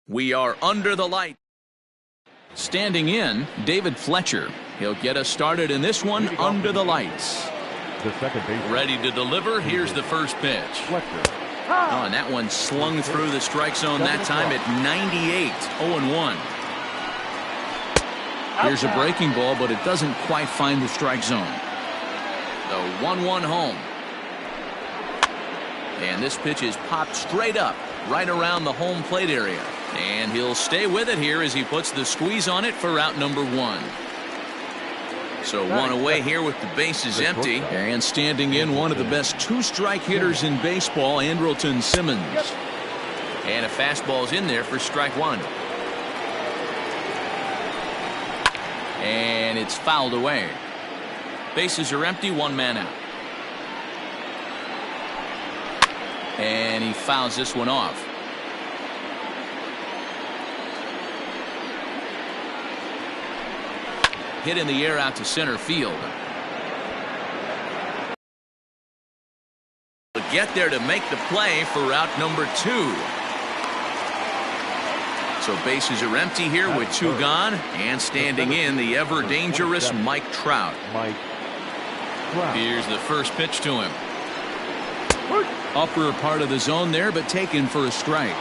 We are under the light. Standing in, David Fletcher. He'll get us started in this one under the lights. The second base. Ready to deliver. Here's the first pitch. Oh, and that one slung through the strike zone that time at 98. 0-1. Here's a breaking ball, but it doesn't quite find the strike zone. The 1-1 home. And this pitch is popped straight up, right around the home plate area. And he'll stay with it here as he puts the squeeze on it for out number 1. So one away here with the bases empty. And standing in, one of the best two-strike hitters in baseball, Andrelton Simmons. And a fastball's in there for strike 1. And it's fouled away. Bases are empty, one man out. And he fouls this one off. Hit in the air out to center field. To get there to make the play for route number 2. So bases are empty here with 2 gone, and standing in the ever dangerous Mike Trout. Here's the first pitch to him. Upper part of the zone there, but taken for a strike.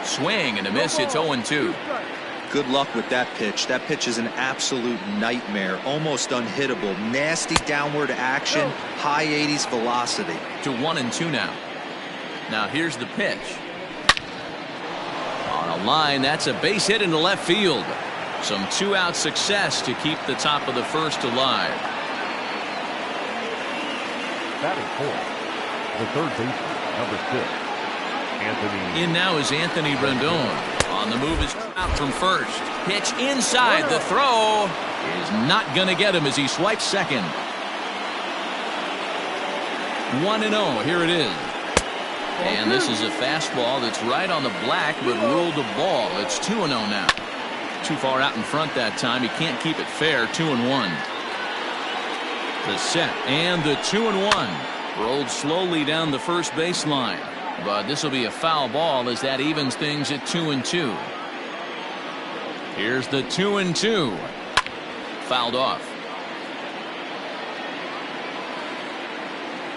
Swing and a miss. It's 0-2. Good luck with that pitch. That pitch is an absolute nightmare. Almost unhittable. Nasty downward action. High 80s velocity. To 1-2 now. Now here's the pitch. On a line, that's a base hit into left field. Some 2-out success to keep the top of the first alive. Batting fourth, the third baseman, number 6. Anthony. In now is Anthony Rendon. On the move is out from first. Pitch inside. The throw is not going to get him as he swipes second. 1-0. Here it is. And this is a fastball that's right on the black, but ruled a ball. It's 2-0 now. Too far out in front that time. He can't keep it fair. 2-1. The set and the 2-1. Rolled slowly down the first baseline. But this will be a foul ball as that evens things at 2-2. Here's the 2-2. Fouled off.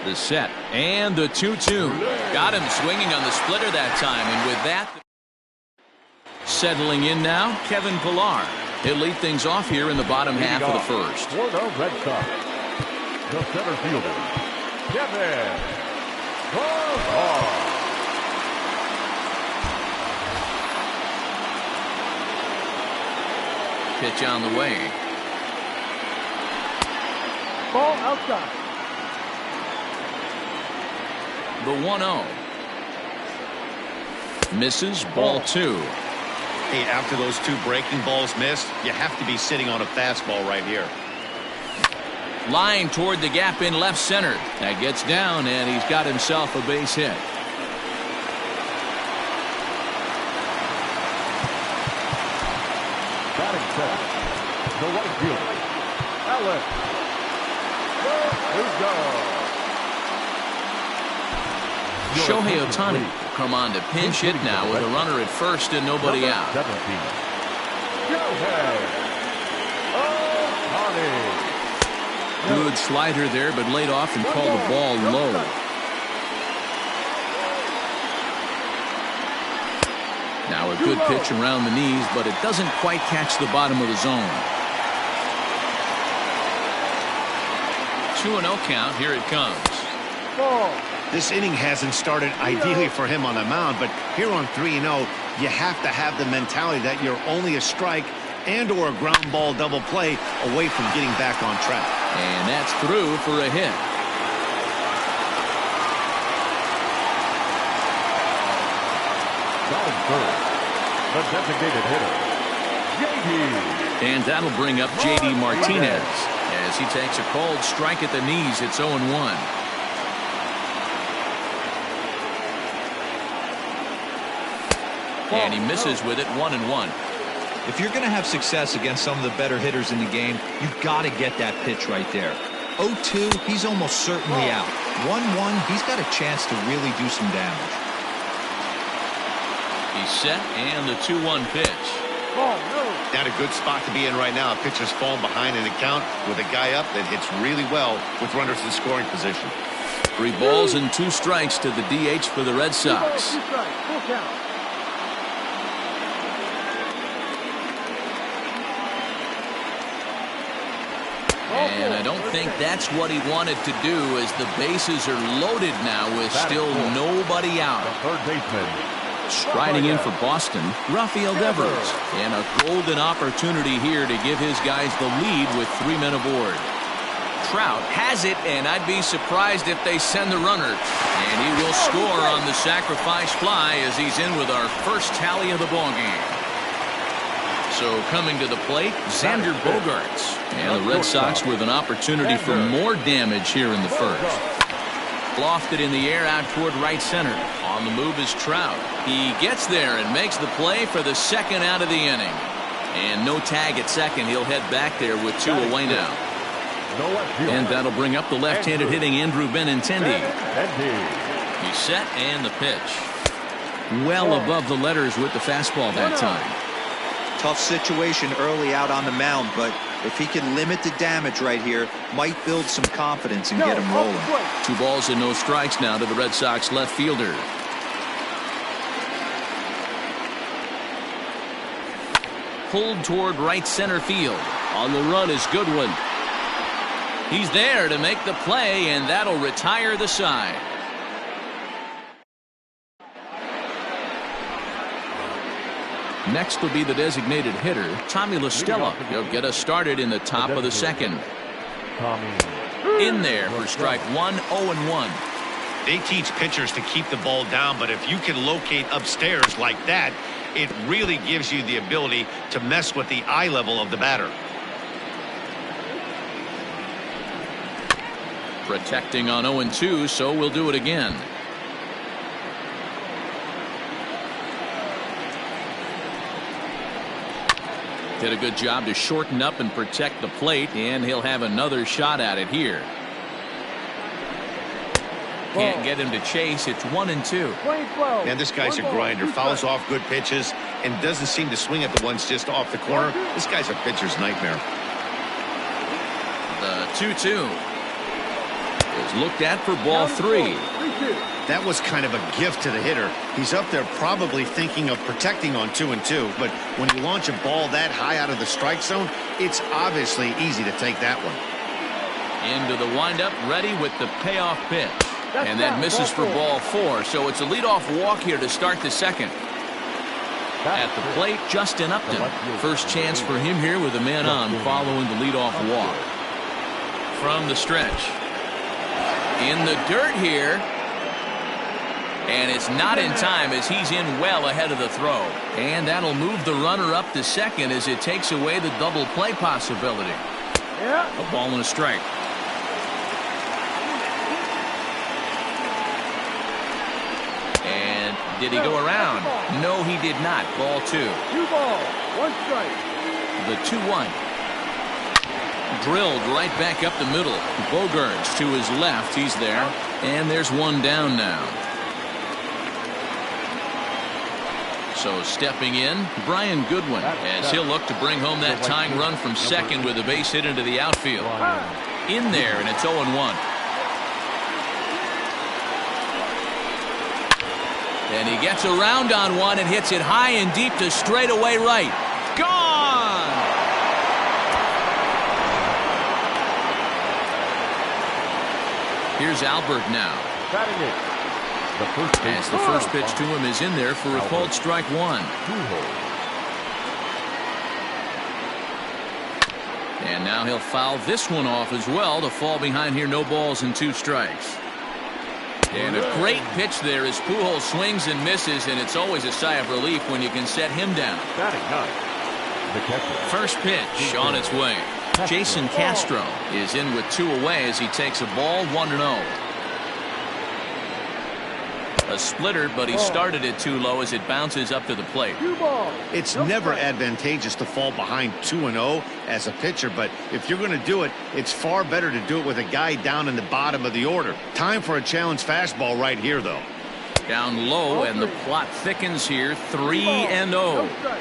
The set and the 2-2. Got him swinging on the splitter that time, and with that, settling in now, Kevin Pillar. He'll lead things off here in the bottom half of the first. For the Red Sox, the center fielder, Kevin Pillar. Pitch on the way. Ball outside. The 1-0. Misses, ball 2. Hey, after those 2 breaking balls missed, you have to be sitting on a fastball right here. Line toward the gap in left center. That gets down, and he's got himself a base hit. Batting seventh, the right fielder, Alex. Shohei Ohtani come on to pinch hit now with a runner at first and nobody out. 17. Shohei Ohtani. Good slider there, but laid off and called the ball low. Now a good pitch around the knees, but it doesn't quite catch the bottom of the zone. 2-0 count. Here it comes. This inning hasn't started ideally for him on the mound, but here on 3-0, you have to have the mentality that you're only a strike and or a ground ball double play away from getting back on track. And that's through for a hit. Batting third, the designated hitter, J.D. And that'll bring up J.D. Martinez as he takes a cold strike at the knees. It's 0-1. And he misses with it. 1-1. If you're going to have success against some of the better hitters in the game, you've got to get that pitch right there. 0-2, he's almost certainly out. 1-1, he's got a chance to really do some damage. He's set, and the 2-1 pitch. Not a good spot to be in right now. Pitcher's falling behind in the count with a guy up that hits really well with runners in scoring position. 3 balls and 2 strikes to the DH for the Red Sox. And I don't think that's what he wanted to do, as the bases are loaded now with still nobody out. Third baseman. Striding in for Boston, Rafael Devers. And a golden opportunity here to give his guys the lead with 3 men aboard. Trout has it, and I'd be surprised if they send the runner. And he will score on the sacrifice fly as he's in with our first tally of the ballgame. So coming to the plate, Xander Bogaerts. And the Red Sox with an opportunity for more damage here in the first. Lofted in the air out toward right center. On the move is Trout. He gets there and makes the play for the second out of the inning. And no tag at second. He'll head back there with 2 away now. And that'll bring up the left-handed hitting Andrew Benintendi. He's set, and the pitch. Well above the letters with the fastball that time. Tough situation early out on the mound, but if he can limit the damage right here, might build some confidence and get him rolling. 2 balls and no strikes now to the Red Sox left fielder. Pulled toward right center field. On the run is Goodwin. He's there to make the play, and that'll retire the side. Next will be the designated hitter, Tommy La Stella. He'll get us started in the top of the second. In there for strike 1, 0-1. They teach pitchers to keep the ball down, but if you can locate upstairs like that, it really gives you the ability to mess with the eye level of the batter. Protecting on 0-2, so we'll do it again. Did a good job to shorten up and protect the plate, and he'll have another shot at it here. Can't get him to chase. It's 1-2. And this guy's a grinder. Fouls off good pitches and doesn't seem to swing at the ones just off the corner. This guy's a pitcher's nightmare. The 2-2 is looked at for ball 3. That was kind of a gift to the hitter. He's up there probably thinking of protecting on 2-2, but when you launch a ball that high out of the strike zone, it's obviously easy to take that one. Into the windup, ready with the payoff pitch. And that misses for ball 4, so it's a leadoff walk here to start the second. At the plate, Justin Upton. First chance for him here with a man on following the leadoff walk. From the stretch. In the dirt here. And it's not in time as he's in well ahead of the throw. And that'll move the runner up to second as it takes away the double play possibility. A ball and a strike. And did he go around? No, he did not. Ball 2. 2 balls, 1 strike. The 2-1. Drilled right back up the middle. Bogaerts to his left. He's there. And there's one down now. So stepping in, Brian Goodwin, as he'll look to bring home that tying run from second with a base hit into the outfield. In there, and it's 0-1. And he gets around on one and hits it high and deep to straightaway right. Gone! Here's Albert now. As the first pitch to him is in there for a called strike 1. And now he'll foul this one off as well to fall behind here. No balls and 2 strikes. And a great pitch there as Pujols swings and misses, and it's always a sigh of relief when you can set him down. First pitch on its way. Jason Castro is in with 2 away as he takes a ball 1-0. A splitter, but he started it too low as it bounces up to the plate. 2 balls. It's No never strike. advantageous to fall behind 2-0 as a pitcher, but if you're going to do it, it's far better to do it with a guy down in the bottom of the order. Time for a challenge fastball right here, though. Down low, and the plot thickens here. 3-0. No strike.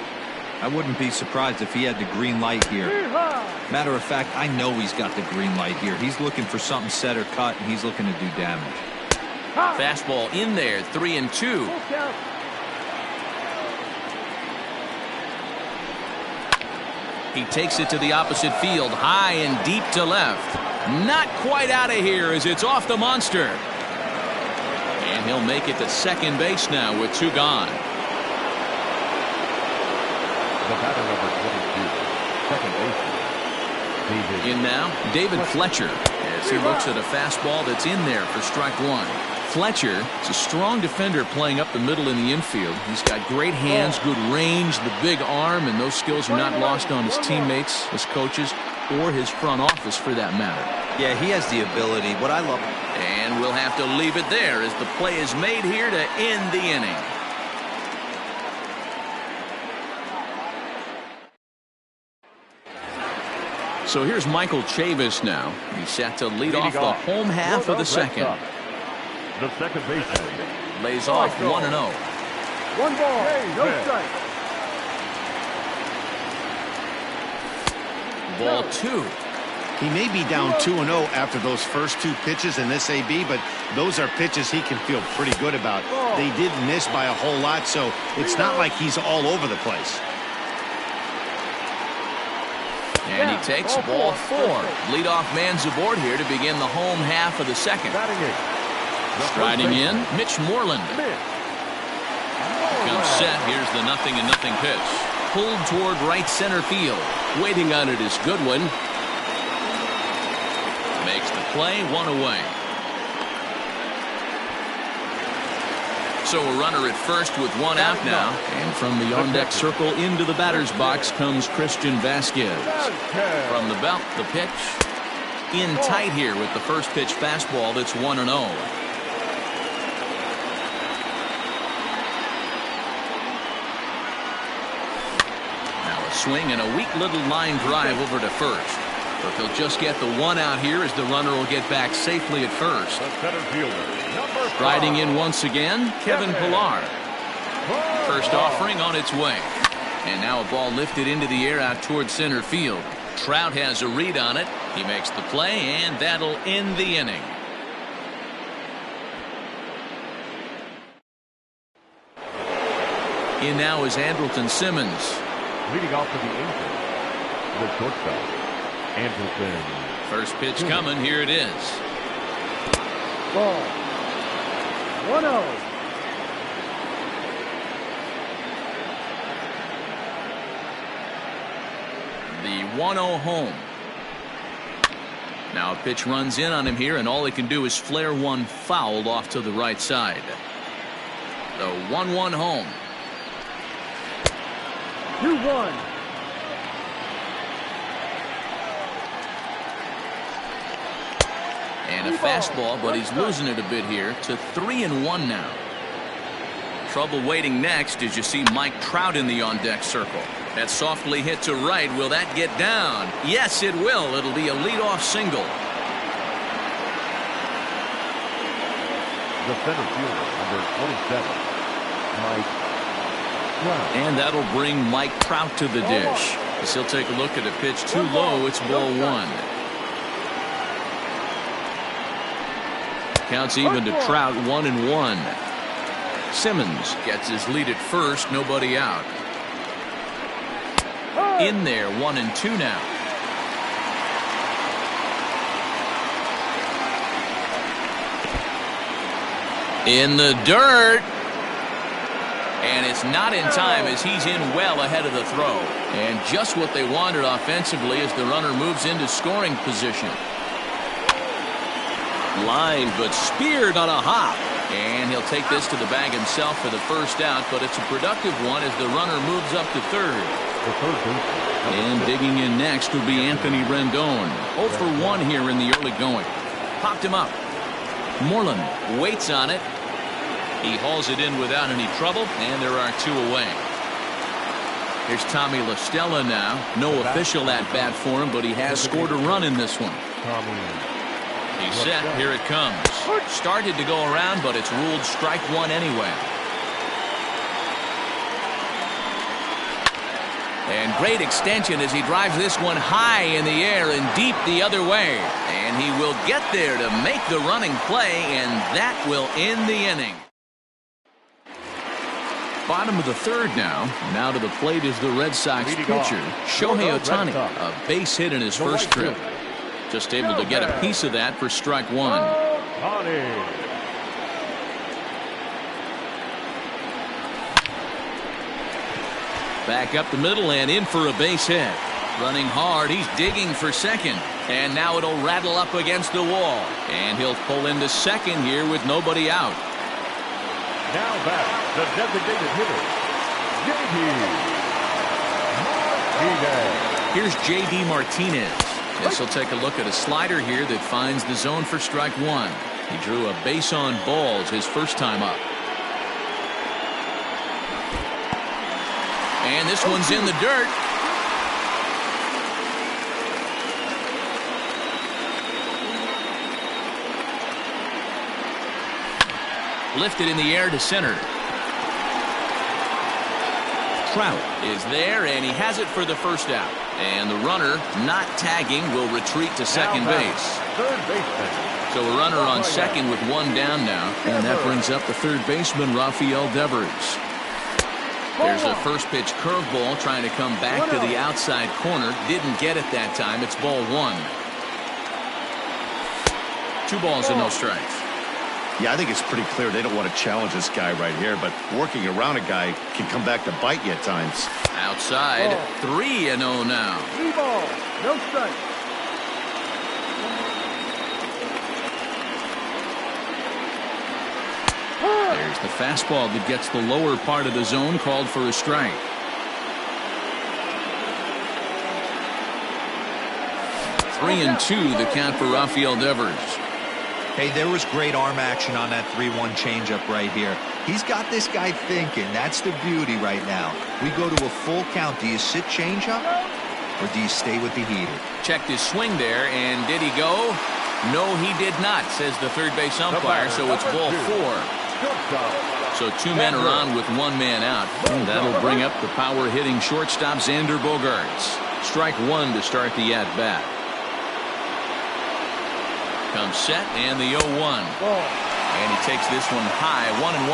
I wouldn't be surprised if he had the green light here. Yeehaw. Matter of fact, I know he's got the green light here. He's looking for something set or cut, and he's looking to do damage. Ha. Fastball in there. 3-2. Full count. He takes it to the opposite field, high and deep to left. Not quite out of here as it's off the monster. And he'll make it to second base now with 2 gone. The batter number 22, second baseman, David. In now, David Fletcher, as he looks at a fastball that's in there for strike 1. Fletcher is a strong defender playing up the middle in the infield. He's got great hands, good range, the big arm, and those skills are not lost on his teammates, his coaches, or his front office for that matter. Yeah, he has the ability. What I love. And we'll have to leave it there as the play is made here to end the inning. So here's Michael Chavis now. He's set to lead off the home half of the second. The second baseman, Lays off 1-0. 1 ball. No strike. Ball 2. He may be down 2-0 after those first 2 pitches in this AB, but those are pitches he can feel pretty good about. They did miss by a whole lot, so it's not like he's all over the place. And he takes ball 4. Leadoff man's aboard here to begin the home half of the second. batting it. Striding in, Mitch Moreland. Comes set. Here's the 0-0 pitch. Pulled toward right center field. Waiting on it is Goodwin. Makes the play, 1 away. So a runner at first with 1 out now. And from the on-deck circle into the batter's box comes Christian Vasquez. From the belt, the pitch. In tight here with the first pitch fastball that's 1-0. Swing and a weak little line drive over to first. But they'll just get the 1 out here as the runner will get back safely at first. The center fielder, number 5. Riding in once again, Kevin Pillar. First offering on its way. And now a ball lifted into the air out toward center field. Trout has a read on it. He makes the play, and that'll end the inning. In now is Andrelton Simmons. Leading off for the Angels, the shortstop, Andrelton. First pitch coming. Here it is. Ball. 1-0. The 1-0 home. Now a pitch runs in on him here, and all he can do is flare one foul off to the right side. The 1-1 home. 2-1. And a fastball, but he's losing it a bit here to 3-1 now. Trouble waiting next as you see Mike Trout in the on-deck circle. That softly hit to right. Will that get down? Yes, it will. It'll be a leadoff single. The center fielder, number 27, Mike Trout. And that'll bring Mike Trout to the dish. As he'll take a look at a pitch too low. It's ball 1. Counts even to Trout, 1-1. Simmons gets his lead at first. Nobody out. In there, 1-2 now. In the dirt. And it's not in time as he's in well ahead of the throw. And just what they wanted offensively as the runner moves into scoring position. Line, but speared on a hop. And he'll take this to the bag himself for the first out, but it's a productive one as the runner moves up to third. And digging in next will be Anthony Rendon. 0 for 1 here in the early going. Popped him up. Moreland waits on it. He hauls it in without any trouble, and there are 2 away. Here's Tommy La Stella now. No official at bat for him, but he has scored a run in this one. He's set. Here it comes. Started to go around, but it's ruled strike 1 anyway. And great extension as he drives this one high in the air and deep the other way. And he will get there to make the running play, and that will end the inning. Bottom of the 3rd now. Now to the plate is the Red Sox pitcher, Shohei Ohtani. A base hit in his first trip. Just able to get a piece of that for strike 1. Back up the middle and in for a base hit. Running hard, he's digging for second. And now it'll rattle up against the wall. And he'll pull into second here with nobody out. Now back, the designated hitter, J.D. Martinez. Here's J.D. Martinez. Yes, he'll take a look at a slider here that finds the zone for strike 1. He drew a base on balls his first time up. And this one's in the dirt. Lifted in the air to center. Trout is there, and he has it for the first out. And the runner, not tagging, will retreat to second base. Third baseman. So a runner on second with 1 down now. And that brings up the third baseman, Rafael Devers. There's a first pitch curveball trying to come back to the outside corner. Didn't get it that time. It's ball 1. 2 balls and no strikes. Yeah, I think it's pretty clear they don't want to challenge this guy right here, but working around a guy can come back to bite you at times. Outside, 3-0 now. 3 balls, no strikes. There's the fastball that gets the lower part of the zone, called for a strike. Three and 2 the count for Rafael Devers. Hey, there was great arm action on that 3-1 changeup right here. He's got this guy thinking. That's the beauty right now. We go to a full count. Do you sit changeup or do you stay with the heater? Checked his swing there, and did he go? No, he did not, says the third base umpire, so it's ball 4. So 2 men are on with 1 man out. And that'll bring up the power-hitting shortstop Xander Bogaerts. Strike 1 to start the at-bat. Comes set, and the 0-1. And he takes this one high, 1-1.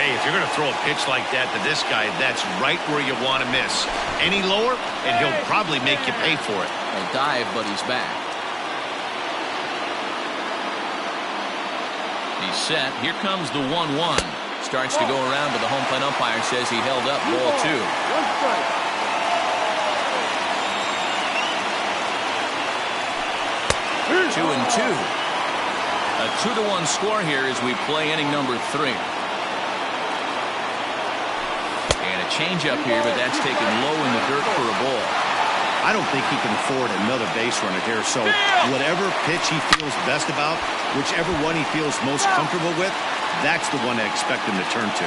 Hey, if you're going to throw a pitch like that to this guy, that's right where you want to miss. Any lower, and he'll probably make you pay for it. A dive, but he's back. He's set. Here comes the 1-1. Starts to go around, but the home plate umpire says he held up ball 2. 1 strike. 2-2. A 2-1 score here as we play inning number 3. And a changeup here, but that's taken low in the dirt for a ball. I don't think he can afford another base runner here, so whatever pitch he feels best about, whichever one he feels most comfortable with, that's the one I expect him to turn to.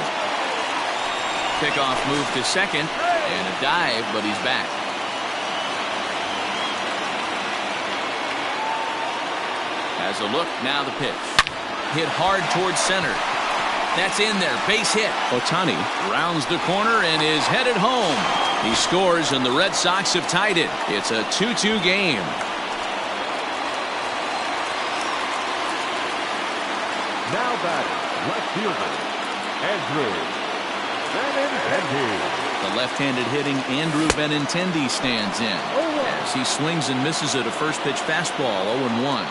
Pickoff move to second, and a dive, but he's back. Has a look, now the pitch. Hit hard towards center. That's in there, base hit. Ohtani rounds the corner and is headed home. He scores, and the Red Sox have tied it. It's a 2-2 game. Now batting, left fielder, Andrew Benintendi. The left-handed hitting Andrew Benintendi stands in as he swings and misses at a first pitch fastball, 0-1.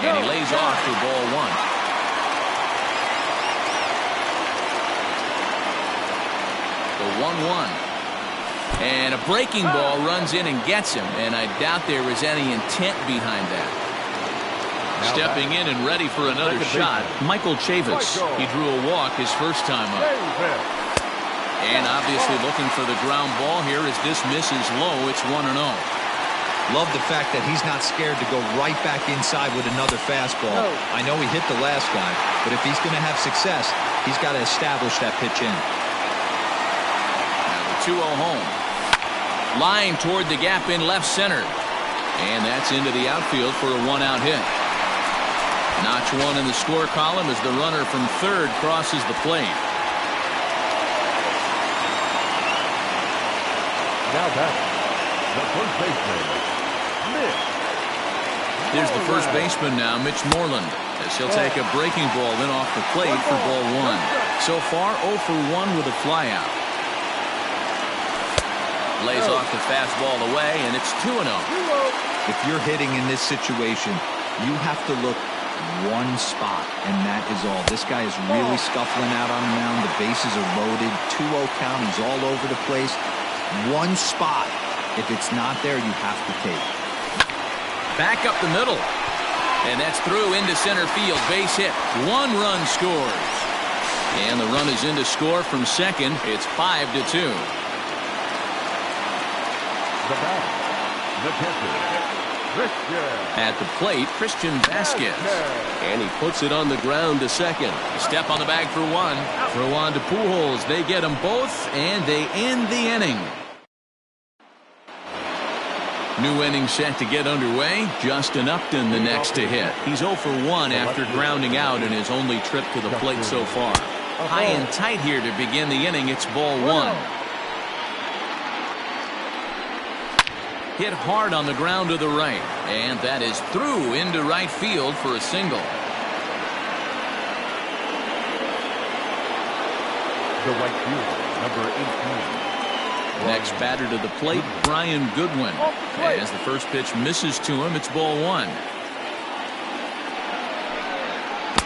And he lays off for ball 1. The 1-1. And a breaking ball runs in and gets him, and I doubt there was any intent behind that. Stepping in and ready for another shot, Michael Chavis. He drew a walk his first time up. And obviously looking for the ground ball here as this misses low. It's 1-0. Love the fact that he's not scared to go right back inside with another fastball. No. I know he hit the last guy, but if he's going to have success, he's got to establish that pitch in. Now the 2-0 home. Line toward the gap in left center. And that's into the outfield for a 1-out hit. Notch 1 in the score column as the runner from third crosses the plate. Now back, the first baseman, Mitch. Here's the first baseman now, Mitch Moreland, as he'll take a breaking ball in off the plate for ball 1. So far, 0 for 1 with a flyout. Lays off the fastball away, and it's 2-0. If you're hitting in this situation, you have to look one spot, and that is all. This guy is really scuffling out on the mound. The bases are loaded. 2-0 count. He's all over the place. One spot. If it's not there, you have to take. Back up the middle. And that's through into center field. Base hit. 1 run scores. And the run is in to score from second. It's 5-2. The batter, the catcher, Christian. At the plate, Christian Vasquez. And he puts it on the ground to second. Step on the bag for 1. Throw on to Pujols. They get them both, and they end the inning. New inning set to get underway. Justin Upton the next to hit. He's 0 for 1 after grounding out in his only trip to the plate so far. High and tight here to begin the inning. It's ball 1. Hit hard on the ground to the right, and that is through into right field for a single. The right fielder, number 18. Next batter to the plate, Brian Goodwin. As the first pitch misses to him, it's ball 1.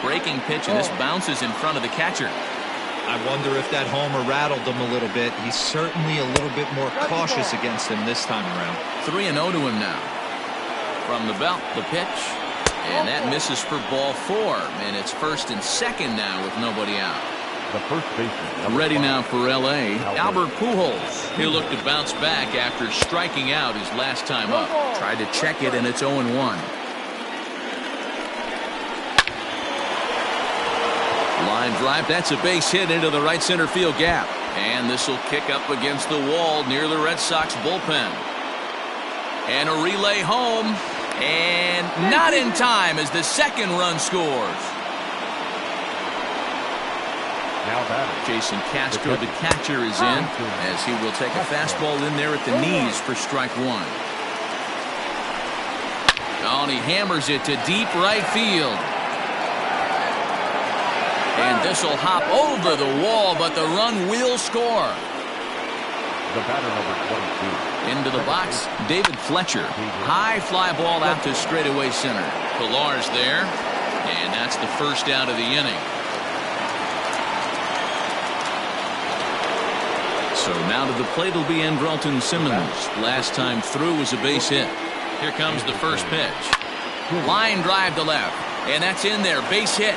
Breaking pitch, and this bounces in front of the catcher. I wonder if that homer rattled him a little bit. He's certainly a little bit more cautious against him this time around. 3-0 to him now. From the belt, the pitch. And that misses for ball 4. And it's first and second now with nobody out. The first baseman. Ready now for L.A., Albert Pujols. He'll look to bounce back after striking out his last time up. Tried to check it, and it's 0-1. Line drive, that's a base hit into the right center field gap. And this will kick up against the wall near the Red Sox bullpen. And a relay home. And not in time as the second run scores. Now batter, Jason Castro, the catcher, is in as he will take a fastball in there at the knees for strike 1. Oh, and he hammers it to deep right field. And this will hop over the wall, but the run will score. the batter, number 22. Into the box, David Fletcher. High fly ball out to straightaway center. Pilar's there, and that's the first out of the inning. So now to the plate will be Andrelton Simmons. Last time through was a base hit. Here comes the first pitch. Line drive to left, and that's in there. Base hit.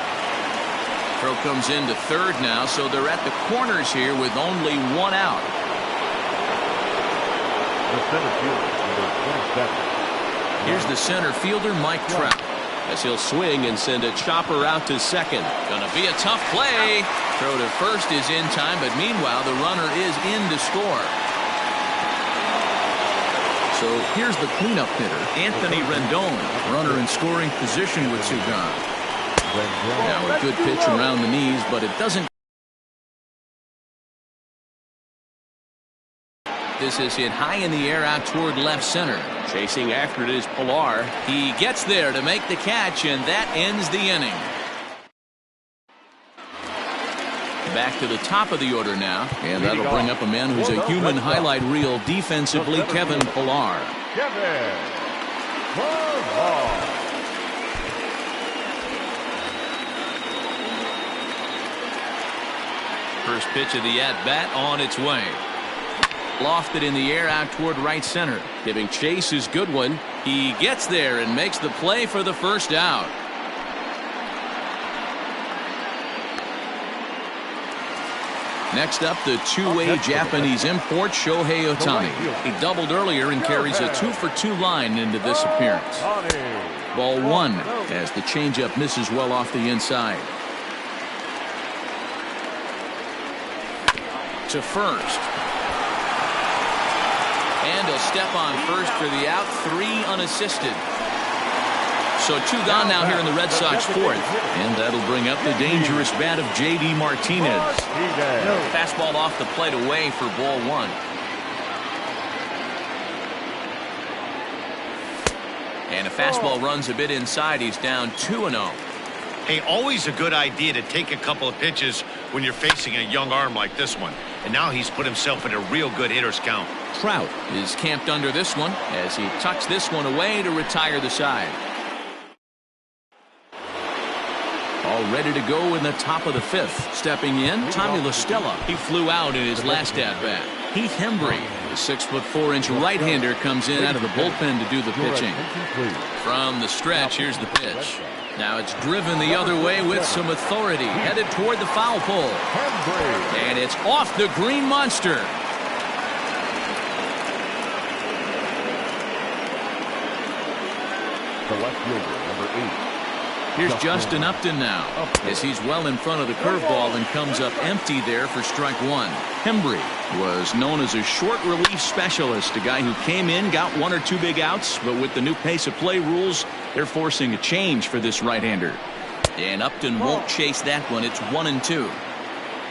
Throw comes into third now, so they're at the corners here with only one out. The center fielder, number 27. Here's the center fielder, Mike Trout, as he'll swing and send a chopper out to second. Gonna be a tough play. Throw to first is in time, but meanwhile the runner is in to score. So here's the cleanup hitter, Anthony Rendon, runner in scoring position with two gone. Now a good pitch around the knees, but it doesn't. This is hit high in the air out toward left center. Chasing after it is Pilar. He gets there to make the catch, and that ends the inning. Back to the top of the order now, and that'll bring up a man who's a human highlight reel defensively, Kevin Pilar. Kevin Pilar. First pitch of the at-bat on its way. Lofted in the air out toward right center. Giving chase is Goodwin. He gets there and makes the play for the first out. Next up, the two-way Japanese import Shohei Ohtani. He doubled earlier and carries a 2-for-2 line into this appearance. Ball one as the changeup misses well off the inside. To first. And a step on first for the out, 3 unassisted. So 2 gone now here in the Red Sox fourth. And that'll bring up the dangerous bat of J.D. Martinez. Fastball off the plate away for ball one. And a fastball runs a bit inside. He's down 2-0. Hey, always a good idea to take a couple of pitches when you're facing a young arm like this one. And now he's put himself in a real good hitter's count. Trout is camped under this one as he tucks this one away to retire the side. All ready to go in the top of the fifth. Stepping in, Tommy La Stella. He flew out in his last at-bat. Heath Hembry, the 6'4" right-hander, comes in out of the bullpen to do the pitching. From the stretch, here's the pitch. Now it's driven the other way with some authority. Headed toward the foul pole. And it's off the green monster. The left fielder, number 8. Here's Justin Upton now, as he's well in front of the curveball and comes up empty there for strike one. Hembry was known as a short relief specialist, a guy who came in, got 1 or 2 big outs, but with the new pace of play rules, they're forcing a change for this right-hander. And Upton won't chase that one. It's 1-2.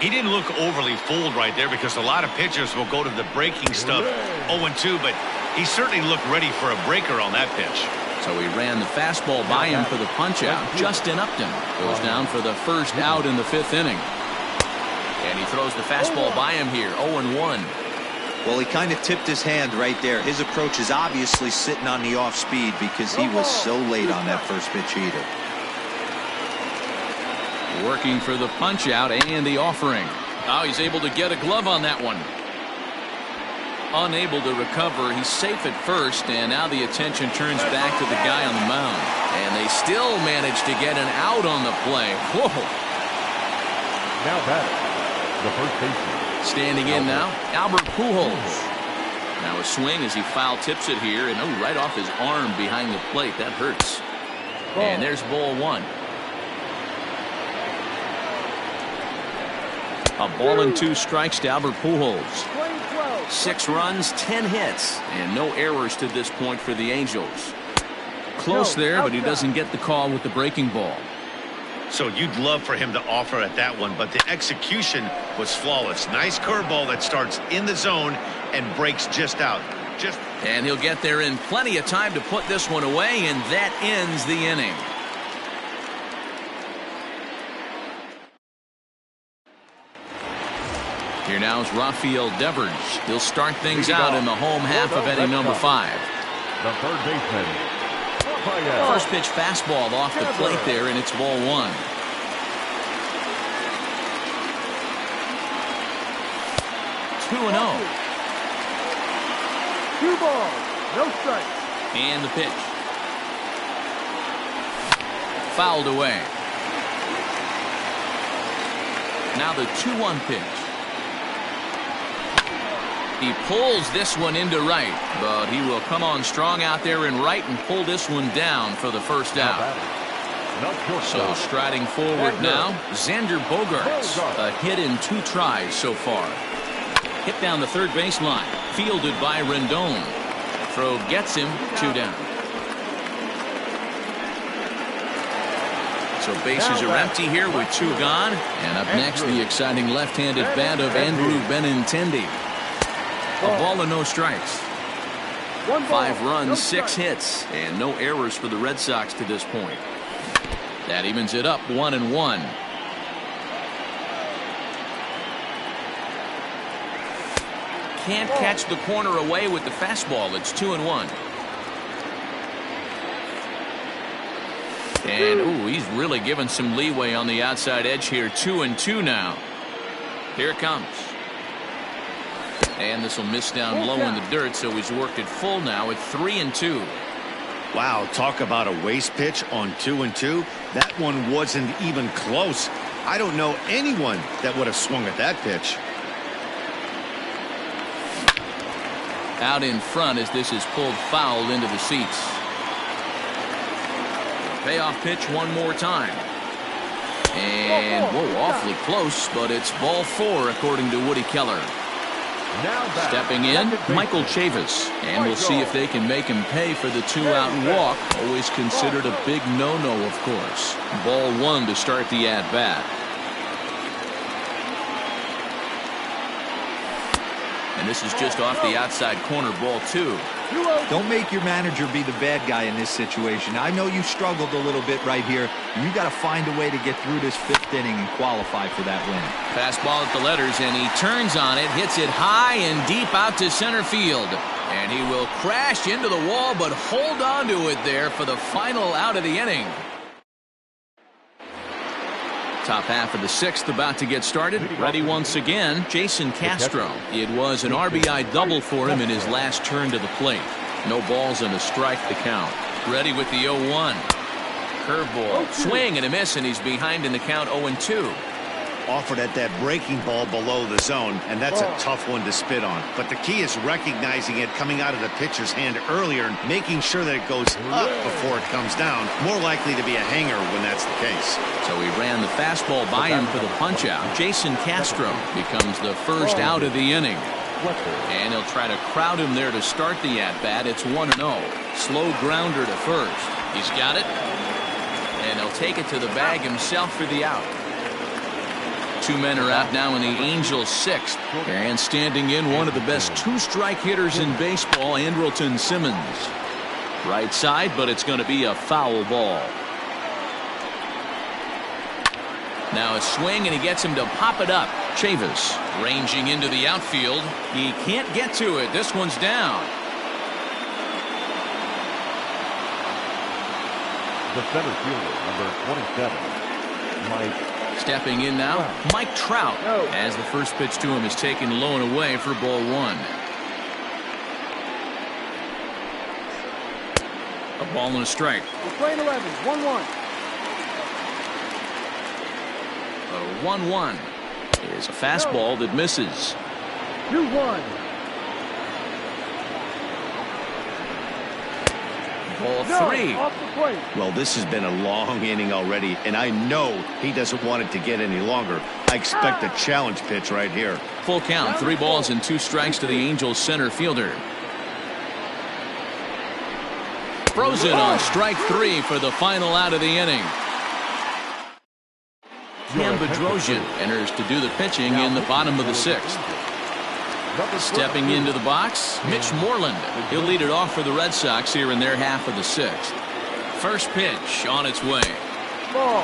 He didn't look overly fooled right there because a lot of pitchers will go to the breaking stuff 0-2, but he certainly looked ready for a breaker on that pitch. So he ran the fastball by him for the punch-out. Justin Upton goes down for the first out in the 5th inning. And he throws the fastball by him here, 0-1. Well, he kind of tipped his hand right there. His approach is obviously sitting on the off speed because he was so late on that first pitch either. Working for the punch-out and the offering. Now he's able to get a glove on that one. Unable to recover. He's safe at first, and now the attention turns back to the guy on the mound. And they still manage to get an out on the play. Whoa. Now batting, the first baseman. Standing in now, Albert Pujols. Now a swing as he foul tips it here, and right off his arm behind the plate. That hurts. And there's ball one. A ball and 2 strikes to Albert Pujols. 6 runs, 10 hits, and no errors to this point for the Angels. Close there, but he doesn't get the call with the breaking ball. So you'd love for him to offer at that one, but the execution was flawless. Nice curveball that starts in the zone and breaks just out. And he'll get there in plenty of time to put this one away, and that ends the inning. Here now is Rafael Devers. He'll start things out in the home half of inning number 5. The third baseman. First pitch fastball off the plate there, and it's ball 1. Two and 0. 2 balls, no strikes. And the pitch. Fouled away. Now the 2-1 pitch. He pulls this one into right, but he will come on strong out there in right and pull this one down for the first out. So striding forward now, Xander Bogaerts. A hit in 2 tries so far. Hit down the third baseline, fielded by Rendon. Throw gets him, 2 down. So bases are empty here with 2 gone. And up next, the exciting left-handed bat of Andrew Benintendi. A ball and no strikes. 5 runs, 6 hits, and no errors for the Red Sox to this point. That evens it up 1-1. Can't catch the corner away with the fastball. It's 2-1. And he's really given some leeway on the outside edge here. 2-2 now. Here it comes. And this will miss down low in the dirt, so he's worked it full now at 3-2. Wow, talk about a waste pitch on 2-2. That one wasn't even close. I don't know anyone that would have swung at that pitch. out in front as this is pulled foul into the seats. Payoff pitch one more time. And, whoa, awfully close, but it's ball 4 according to Woody Keller. Stepping in, Michael Chavis. And we'll see if they can make him pay for the 2-out walk. Always considered a big no-no, of course. Ball 1 to start the at-bat. And this is just off the outside corner, ball 2. Don't make your manager be the bad guy in this situation. I know you struggled a little bit right here. You got to find a way to get through this 5th inning and qualify for that win. Fastball at the letters, and he turns on it, hits it high and deep out to center field. And he will crash into the wall, but hold on to it there for the final out of the inning. Top half of the 6th about to get started. Ready once again, Jason Castro. It was an RBI double for him in his last turn to the plate. No balls and a strike to count. Ready with the 0-1. Curveball, swing and a miss, and he's behind in the count 0-2. Offered at that breaking ball below the zone, and that's a tough one to spit on. But the key is recognizing it coming out of the pitcher's hand earlier and making sure that it goes up before it comes down. More likely to be a hanger when that's the case. So he ran the fastball by him for the punch-out. Jason Castro becomes the first out of the inning. And he'll try to crowd him there to start the at-bat. It's 1-0. Slow grounder to first. He's got it. And he'll take it to the bag himself for the out. 2 men are out now in the Angels' 6th. And standing in, one of the best 2-strike hitters in baseball, Andrelton Simmons. Right side, but it's going to be a foul ball. Now a swing, and he gets him to pop it up. Chavis ranging into the outfield. He can't get to it. This one's down. The center fielder, number 27, Mike. Stepping in now, Mike Trout, as the first pitch to him is taken low and away for ball 1. A ball and a strike. We're playing 11, 1-1. A 1-1 is a fastball that misses. 2-1. Ball 3. Off the plate. Well, this has been a long inning already, and I know he doesn't want it to get any longer. I expect a challenge pitch right here. Full count, 3 balls and 2 strikes to the Angels center fielder. Frozen on strike 3 for the final out of the inning. Cam Bedrosian enters to do the pitching in the bottom of the 6th. Stepping into the box, Mitch Moreland. He'll lead it off for the Red Sox here in their half of the 6th. First pitch on its way. Ball.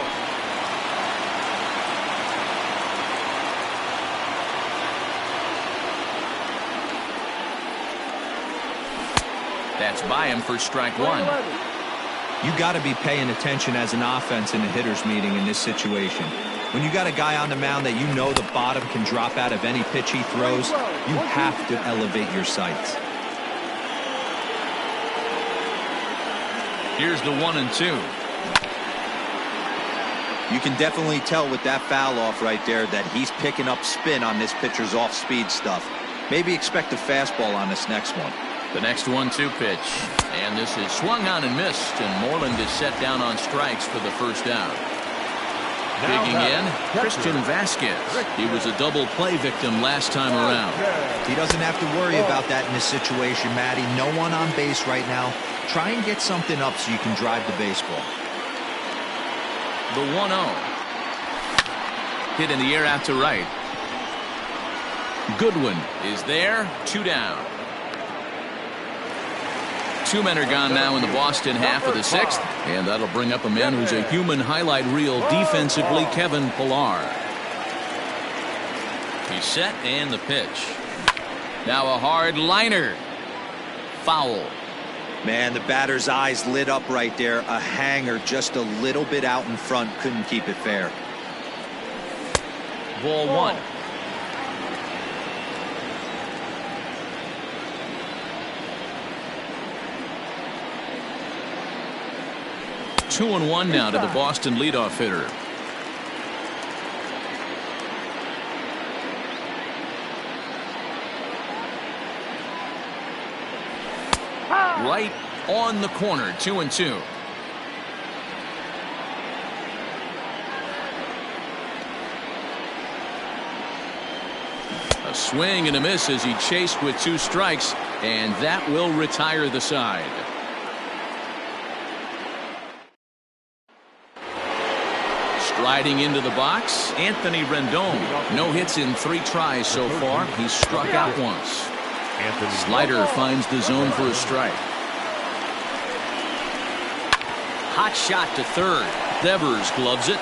That's by him for strike 1. You got to be paying attention as an offense in a hitter's meeting in this situation. When you got a guy on the mound that you know the bottom can drop out of any pitch he throws, you have to elevate your sights. Here's the 1-2. You can definitely tell with that foul off right there that he's picking up spin on this pitcher's off-speed stuff. Maybe expect a fastball on this next one. The next 1-2 pitch. And this is swung on and missed, and Moreland is set down on strikes for the first out. Digging in, Christian Vasquez. He was a double play victim last time around. He doesn't have to worry about that in this situation, Matty. No one on base right now. Try and get something up so you can drive the baseball. The 1-0. Hit in the air out to right. Goodwin is there. 2 down. 2 men are gone now in the Boston half of the 6th, and that'll bring up a man who's a human highlight reel defensively, Kevin Pillar. He's set, and the pitch. Now a hard liner. Foul. Man, the batter's eyes lit up right there. A hanger just a little bit out in front. Couldn't keep it fair. Ball 1. Two and 1 now to the Boston leadoff hitter. right on the corner. 2-2. A swing and a miss as he chased with 2 strikes, and that will retire the side. Striding into the box, Anthony Rendon. No hits in 3 tries so far. He's struck out once. Slider finds the zone for a strike. Hot shot to third. Devers gloves it.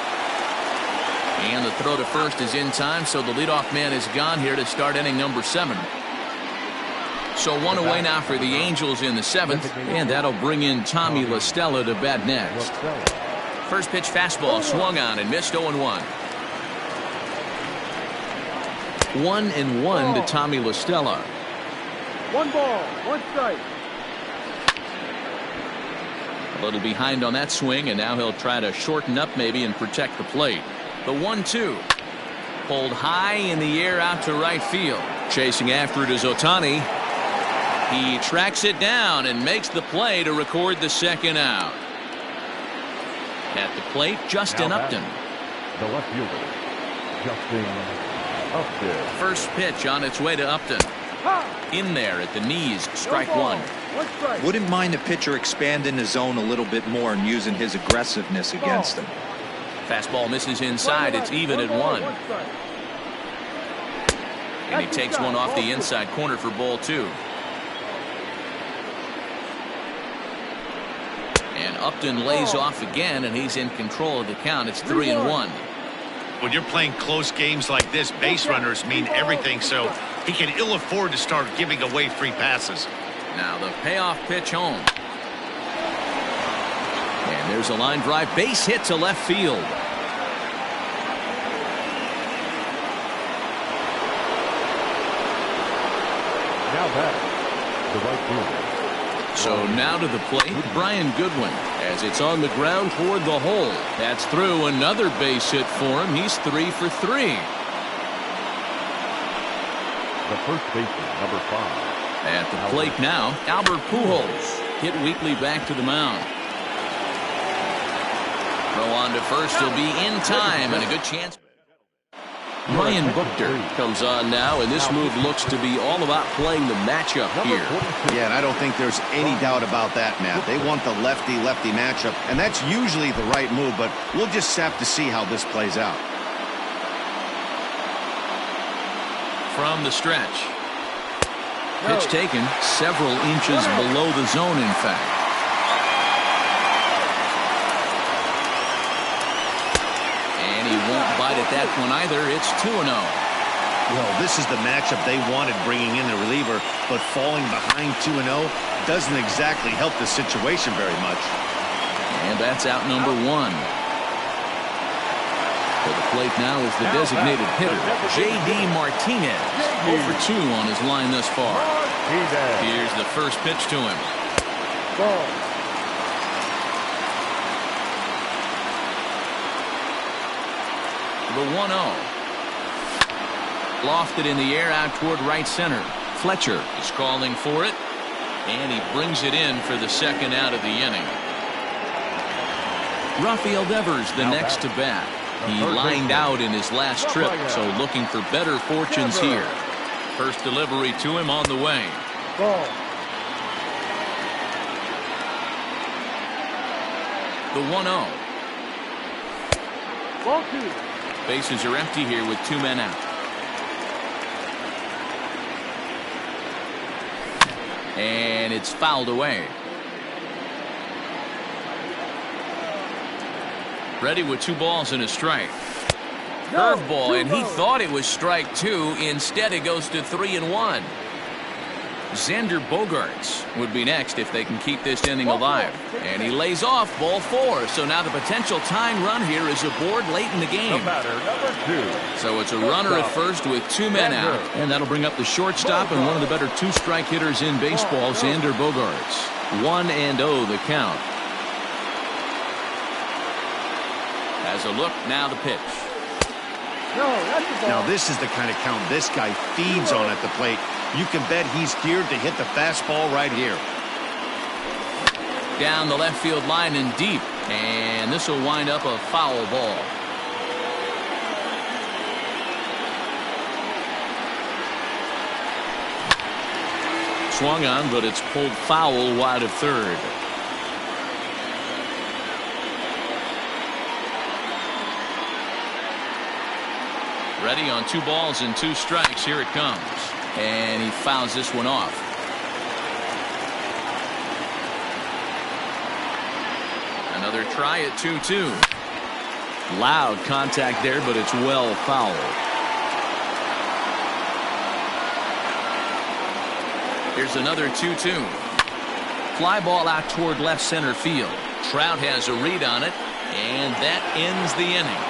And the throw to first is in time, so the leadoff man is gone here to start inning number 7. So 1 away now for the Angels in the 7th, and that'll bring in Tommy La Stella to bat next. First pitch fastball swung on and missed. 0-1. 1-1 to Tommy La Stella. 1 ball, 1 strike. A little behind on that swing, and now he'll try to shorten up maybe and protect the plate. The 1-2. Pulled high in the air out to right field. Chasing after it is Ohtani. He tracks it down and makes the play to record the second out. At the plate, Justin Upton. The left fielder, Justin Upton. First pitch on its way to Upton. In there at the knees, strike 1. Wouldn't mind the pitcher expanding the zone a little bit more and using his aggressiveness against him. Fastball misses inside. It's even at 1. And he takes one off the inside corner for ball 2. And Upton lays off again, and he's in control of the count. It's 3-1. When you're playing close games like this, base runners mean everything, so he can ill afford to start giving away free passes. Now the payoff pitch home. And there's a line drive, base hit to left field. Now back, the right fielder. So now to the plate, Brian Goodwin, as it's on the ground toward the hole. That's through. Another base hit for him. He's 3 for 3. The first baseman, number 5. At the plate now, Albert Pujols. Hit weakly back to the mound. Throw on to first. He'll be in time and a good chance. Ryan Buchter comes on now, and this move looks to be all about playing the matchup here. Yeah, and I don't think there's any doubt about that, Matt. They want the lefty-lefty matchup, and that's usually the right move, but we'll just have to see how this plays out. From the stretch. Pitch taken several inches below the zone, in fact. And he won't bite at that one either. It's 2-0. Well, this is the matchup they wanted, bringing in the reliever, but falling behind 2-0 doesn't exactly help the situation very much. And that's out number 1. For the plate now is the designated hitter, J.D. Martinez. 0 for 2 on his line thus far. Here's the first pitch to him. Ball. The 1-0. Lofted in the air out toward right center. Fletcher is calling for it, and he brings it in for the second out of the inning. Rafael Devers the next to bat. He lined out in his last trip, so looking for better fortunes here. First delivery to him on the way. Ball. The 1-0. Ball 2. Bases are empty here with 2 men out. And it's fouled away. Ready with 2 balls and a strike. Curveball, and he thought it was strike 2. Instead, it goes to 3-1. Xander Bogaerts would be next if they can keep this inning alive. And he lays off ball 4. So now the potential tying run here is aboard late in the game. Number 2. So it's a runner at first with 2 men out. And that'll bring up the shortstop and one of the better 2-strike hitters in baseball, Xander Bogaerts. 1-0 the count. As a look, now the pitch. No, that's the ball. Now, this is the kind of count this guy feeds on at the plate. You can bet he's geared to hit the fastball right here. Down the left field line and deep. And this will wind up a foul ball. Swung on, but it's pulled foul wide of third. Ready on 2 balls and 2 strikes. Here it comes. And he fouls this one off. Another try at 2-2. Loud contact there, but it's well fouled. Here's another 2-2. Fly ball out toward left center field. Trout has a read on it, and that ends the inning.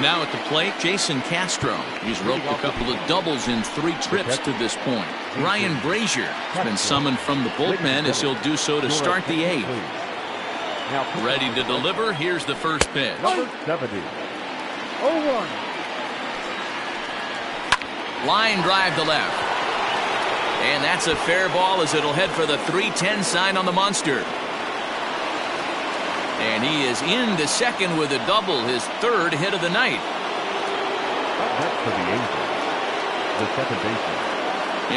Now at the plate, Jason Castro. He's roped a couple of doubles in 3 trips to this point. Ryan Brazier has been summoned from the bullpen as he'll do so to start the 8th. Ready to deliver. Here's the first pitch. Number 70. 0-1. Line drive to left. And that's a fair ball as it'll head for the 3-10 sign on the monster. And he is into second with a double, his 3rd hit of the night. That's for the Angels. The second baseman.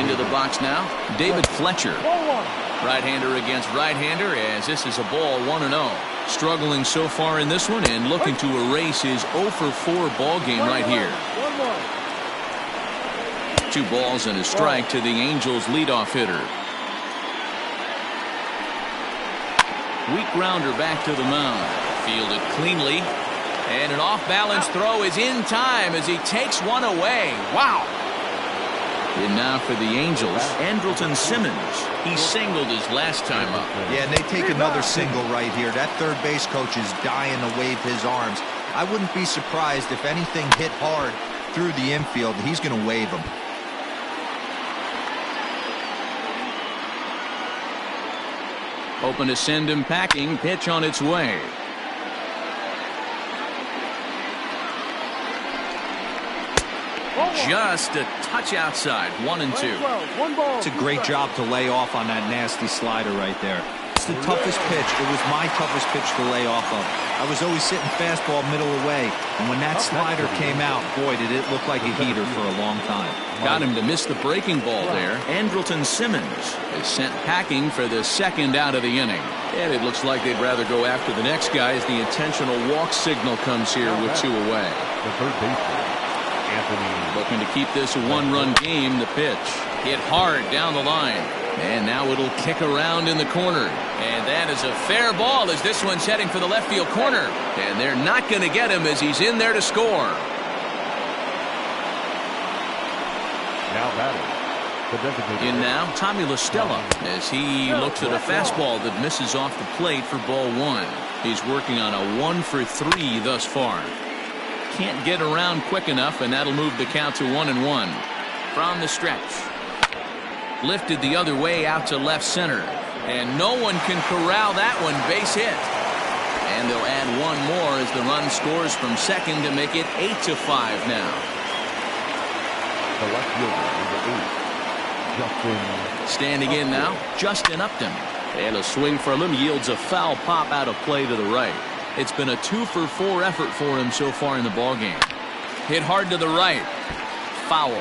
Into the box now, David Fletcher. 0-1. Right-hander against right-hander as this is a ball 1-0. Struggling so far in this one and looking to erase his 0-for-4 ball game right here. 1-1. 2 balls and a strike to the Angels leadoff hitter. Weak grounder back to the mound. Fielded cleanly. And an off-balance throw is in time as he takes one away. Wow. And now for the Angels, Andrelton Simmons. He singled his last time up. Yeah, and they take another single right here. That third base coach is dying to wave his arms. I wouldn't be surprised if anything hit hard through the infield. He's going to wave them. Open to send him packing. Pitch on its way. Just a touch outside. 1-2. It's a great job to lay off on that nasty slider right there. It's the toughest pitch. It was my toughest pitch to lay off of. I was always sitting fastball middle away, and when that slider came out, boy, did it look like a heater for a long time. Got him to miss the breaking ball there. Andrelton Simmons is sent packing for the 2nd out of the inning. And it looks like they'd rather go after the next guy as the intentional walk signal comes here with 2 away. The third baseman, Anthony. Looking to keep this a 1-run game. The pitch hit hard down the line. And now it'll kick around in the corner. And that is a fair ball as this one's heading for the left field corner. And they're not going to get him as he's in there to score. Now batting. In now, Tommy La Stella as he looks at a fastball that misses off the plate for ball 1. He's working on a 1-for-3 thus far. Can't get around quick enough, and that'll move the count to 1-1. From the stretch. Lifted the other way out to left center. And no one can corral that one. Base hit. And they'll add 1 more as the run scores from second to make it 8-5 now. The left fielder, number 8. Justin. Standing in now, Justin Upton. And a swing from him yields a foul pop out of play to the right. It's been a 2-for-4 effort for him so far in the ballgame. Hit hard to the right. Foul.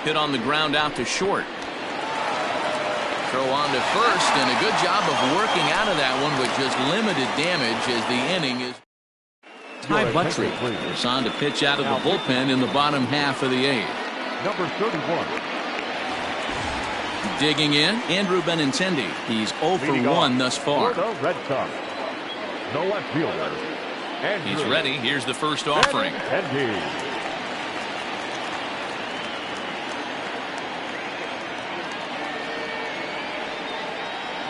Hit on the ground out to short. Throw on to first, and a good job of working out of that one with just limited damage as the inning is. Ty Buttrey is on to pitch out of the bullpen in the bottom half of the 8th. Number 31. Digging in, Andrew Benintendi. He's 0-for-1 thus far. The Red Sox. The left fielder. He's ready. Here's the first offering.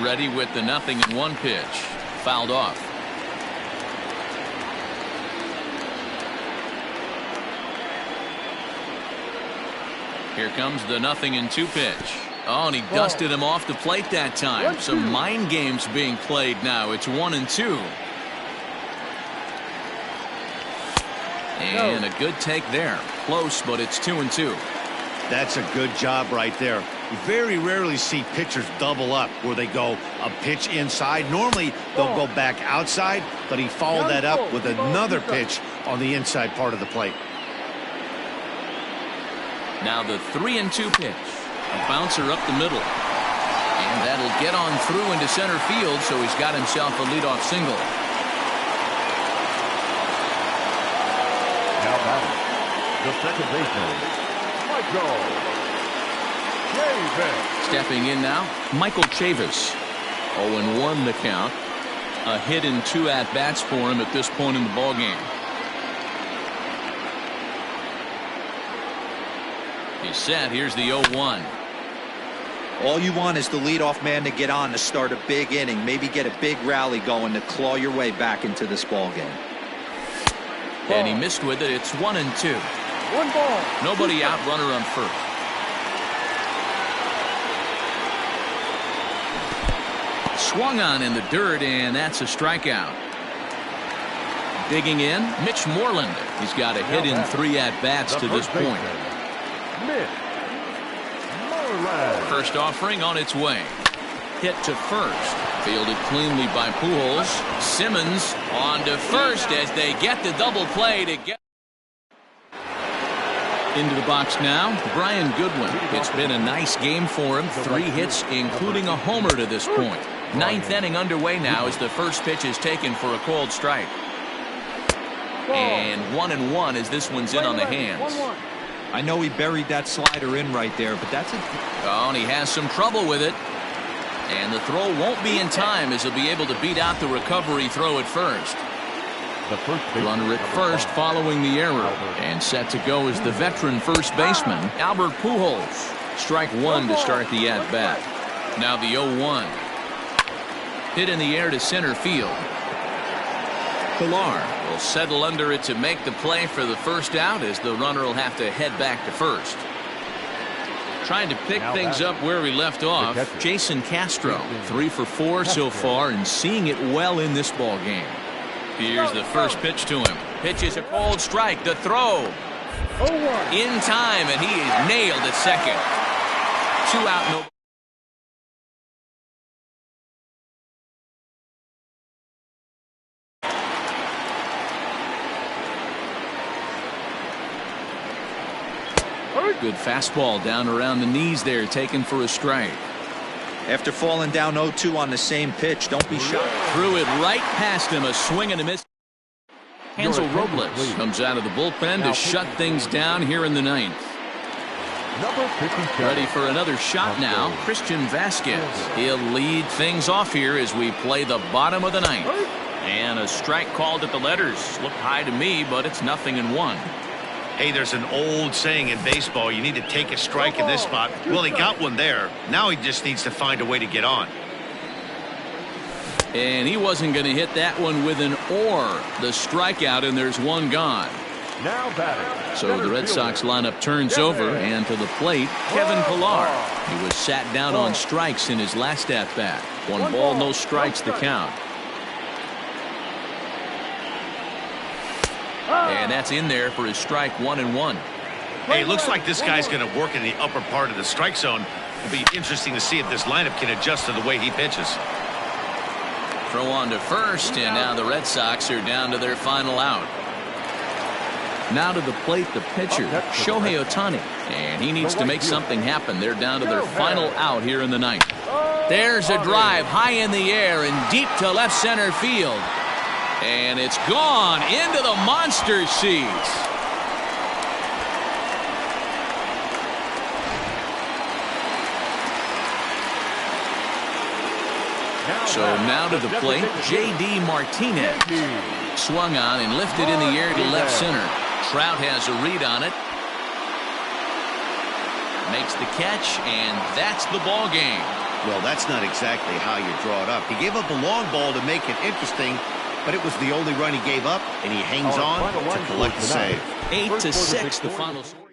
Ready with the 0-1 pitch. Fouled off. Here comes the 0-2 pitch. Oh, and he dusted him off the plate that time. Some mind games being played now. It's 1-2. And a good take there. Close, but it's 2-2. That's a good job right there. You very rarely see pitchers double up where they go a pitch inside. Normally, they'll go back outside, but he followed that up with another pitch on the inside part of the plate. Now the 3-2 pitch. A bouncer up the middle. And that'll get on through into center field, so he's got himself a leadoff single. Now batting, the second baseman, Michael Chavis. Stepping in now, Michael Chavis. 0-1 the count. A hit in 2 at-bats for him at this point in the ballgame. He's set. Here's the 0-1. All you want is the leadoff man to get on to start a big inning, maybe get a big rally going to claw your way back into this ball game. And he missed with it. It's 1-2. 1 ball. Nobody out, runner on first. Swung on in the dirt, and that's a strikeout. Digging in, Mitch Moreland. He's got a hit in 3 at-bats to this point. Mitch Moreland. First offering on its way. Hit to first. Fielded cleanly by Pujols. Simmons on to first as they get the double play to get into the box now. Brian Goodwin. It's been a nice game for him. 3 hits, including a homer to this point. 9th inning underway now as the first pitch is taken for a called strike. And 1-1 as this one's in on the hands. I know he buried that slider in right there, but that's a... Oh, and he has some trouble with it. And the throw won't be in time as he'll be able to beat out the recovery throw at first. The first Runner at first following the error. And set to go is the veteran first baseman, Albert Pujols. Strike 1 to start the at-bat. Now the 0-1. Hit in the air to center field. Pilar will settle under it to make the play for the first out as the runner will have to head back to first. Trying to pick things up where we left off, Jason Castro, 3 for 4 so far and seeing it well in this ball game. Here's the first pitch to him. Pitches a cold strike. The throw. 0-1. In time, and he is nailed at second. 2 out, no. Good fastball down around the knees there, taken for a strike. After falling down 0-2 on the same pitch, don't be shocked. Threw it right past him, a swing and a miss. Hansel Robles comes out of the bullpen to shut things down here in the 9th. Number 57. Ready for another shot now, Christian Vasquez. He'll lead things off here as we play the bottom of the 9th. And a strike called at the letters. Looked high to me, but it's 0-1. Hey, there's an old saying in baseball, you need to take a strike in this spot. Well, he got one there. Now he just needs to find a way to get on. And he wasn't going to hit that one with an or. The strikeout, and there's one gone. Now batting. So the Red Sox lineup turns over, and to the plate, Kevin Pilar. He was sat down on strikes in his last at-bat. 1 ball, no strikes the count. And that's in there for his strike 1-1. Hey, looks like this guy's going to work in the upper part of the strike zone. It'll be interesting to see if this lineup can adjust to the way he pitches. Throw on to first, and now the Red Sox are down to their final out. Now to the plate, the pitcher, Shohei Ohtani. And he needs to make something happen. They're down to their final out here in the 9th. There's a drive high in the air and deep to left center field. And it's gone into the monster seats. So now to the plate, J.D. Martinez. Swung on and lifted in the air to left center. Trout has a read on it. Makes the catch, and that's the ball game. Well, that's not exactly how you draw it up. He gave up a long ball to make it interesting, but it was the only run he gave up, and he hangs on to collect the save. 8-6 the final score.